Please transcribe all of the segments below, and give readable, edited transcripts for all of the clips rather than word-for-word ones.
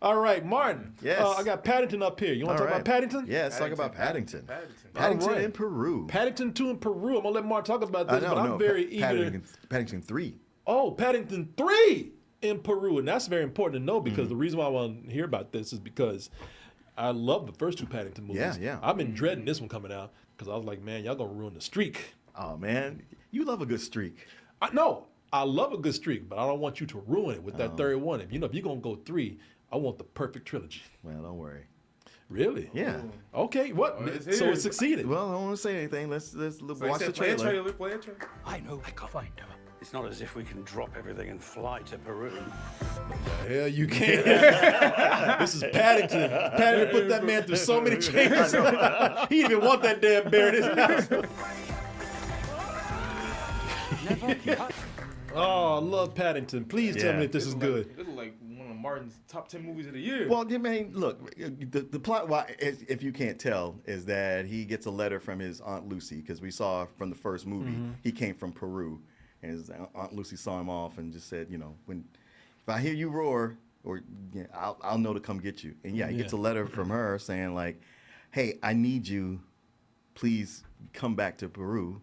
All right, Martin. Yes. I got Paddington up here. You want to talk about Paddington? Yeah, let's talk about Paddington. All Paddington right. in Peru. Paddington 2 in Peru. I'm going to let Martin talk about this, but I'm very eager. Paddington 3. Oh, Paddington 3 in Peru. And that's very important to know because the reason why I want to hear about this is because I love the first two Paddington movies. Yeah. I've been dreading this one coming out because I was like, man, y'all going to ruin the streak. Oh, man. You love a good streak. I love a good streak, but I don't want you to ruin it with that third one. If you're going to go 3, I want the perfect trilogy. Well, don't worry. Really? Yeah. Okay. What? So it succeeded. Well, I don't want to say anything. Let's watch the Play a trailer. play a trailer. I know I can find her. It's not as if we can drop everything and fly to Peru. Hell, you can't. This is Paddington. Paddington put that man through so many changes. He didn't even want that damn bear in his house. Oh, I love Paddington. Please tell me if this is good. This is like one of Martin's top 10 movies of the year. Well, I mean, look, the plot, if you can't tell, is that he gets a letter from his Aunt Lucy, because we saw from the first movie, he came from Peru, and his Aunt Lucy saw him off and just said, if I hear you roar, I'll know to come get you. And he gets a letter from her saying like, hey, I need you, please come back to Peru.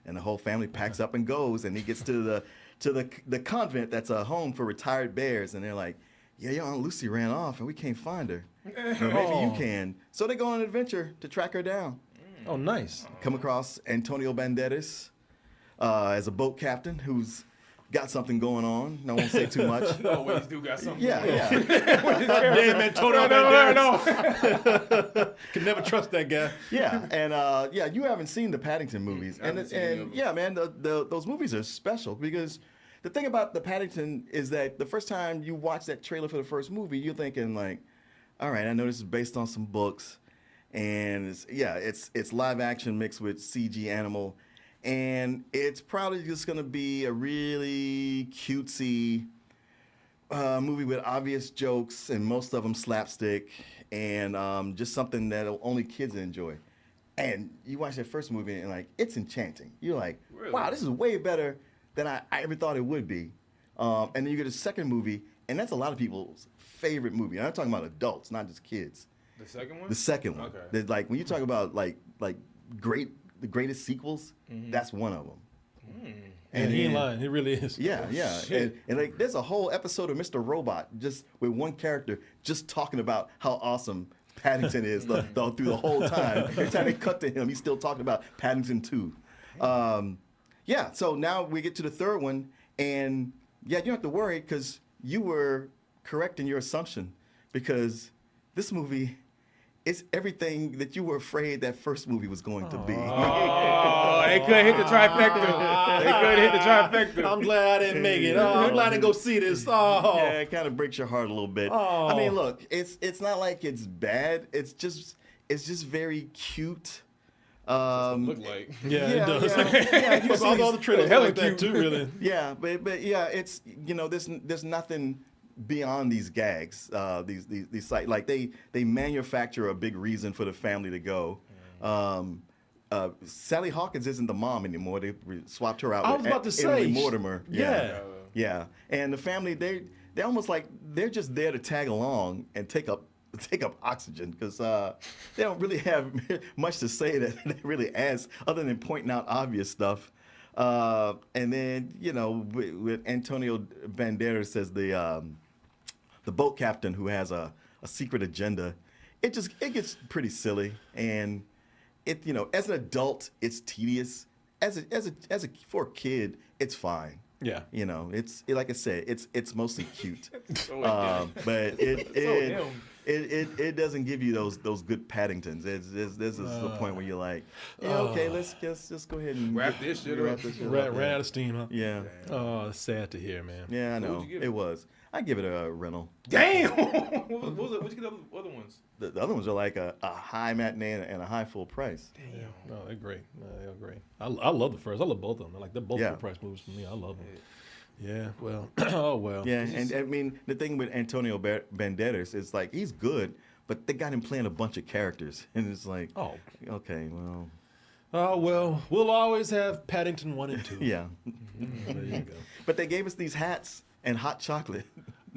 And the whole family packs up and goes, and he gets to the convent that's a home for retired bears, and they're like, yeah, your Aunt Lucy ran off and we can't find her. Or maybe you can. So they go on an adventure to track her down. Oh, nice. Come across Antonio Banderas as a boat captain who's got something going on. I won't say too much. You always do got something. Yeah. Damn, Antonio Banderas. Can never trust that guy. Yeah, and you haven't seen the Paddington movies, I haven't seen any of them. man, those movies are special because the thing about the Paddington is that the first time you watch that trailer for the first movie, you're thinking like, all right, I know this is based on some books, and it's live action mixed with CG animal, and it's probably just gonna be a really cutesy movie with obvious jokes and most of them slapstick and just something that only kids enjoy. And you watch that first movie and like it's enchanting. You're like, really? Wow, this is way better than I ever thought it would be. And then you get a second movie, and that's a lot of people's favorite movie. And I'm talking about adults, not just kids. The second one? The second one. Okay. Like when you talk about like the greatest sequels, that's one of them. And he ain't lying. He really is. Yeah. And like there's a whole episode of Mr. Robot just with one character just talking about how awesome Paddington is through the whole time. Every time they cut to him, he's still talking about Paddington 2. So now we get to the third one, and you don't have to worry because you were correct in your assumption because this movie is everything that you were afraid that first movie was going to be. Oh, they couldn't hit the trifecta. They couldn't hit the trifecta. I'm glad I didn't make it. I'm glad I didn't go see this. Oh. Yeah, it kind of breaks your heart a little bit. Oh. I mean, look, it's not like it's bad. It's just very cute. Look like. Yeah, it does. Yeah, you see all the trailers hella like that cute. too, really. Yeah, but yeah, it's there's nothing beyond these gags. These sites like they manufacture a big reason for the family to go. Sally Hawkins isn't the mom anymore. They swapped her out. I was about to say Emily Mortimer. Yeah. And the family they're almost like they're just there to tag along and take up oxygen because they don't really have much to say that really adds other than pointing out obvious stuff. And then with Antonio Banderas as the boat captain who has a secret agenda, it gets pretty silly, and as an adult it's tedious. For a kid it's fine. Yeah. It's like I said, it's mostly cute. But it doesn't give you those good Paddingtons. This is the point where you're like, okay, let's just go ahead and Wrap this shit up. Ran out of steam, huh? Yeah. Oh, sad to hear, man. Yeah, I know. What'd you give It it? was. I give it a rental. Damn! What'd you get the other ones? The other ones are like a high matinee and a high full price. Yeah. No, they're great. They're great. I love the first. I love both of them. They're both full price movies for me. I love them. Yeah. Well. Oh well. Yeah, and I mean the thing with Antonio Banderas is like he's good, but they got him playing a bunch of characters, and it's like, okay, well. Oh well, we'll always have Paddington 1 and 2. Yeah. There you go. But they gave us these hats and hot chocolate.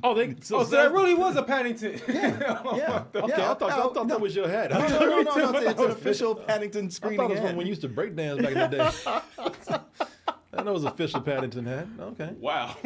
Oh, so that really was a Paddington. Yeah. Okay, I thought that was your hat. No, it's an official Paddington I screening thought it was hat. when we used to break dance back in the day. I know it was official Paddington hat. Okay. Wow.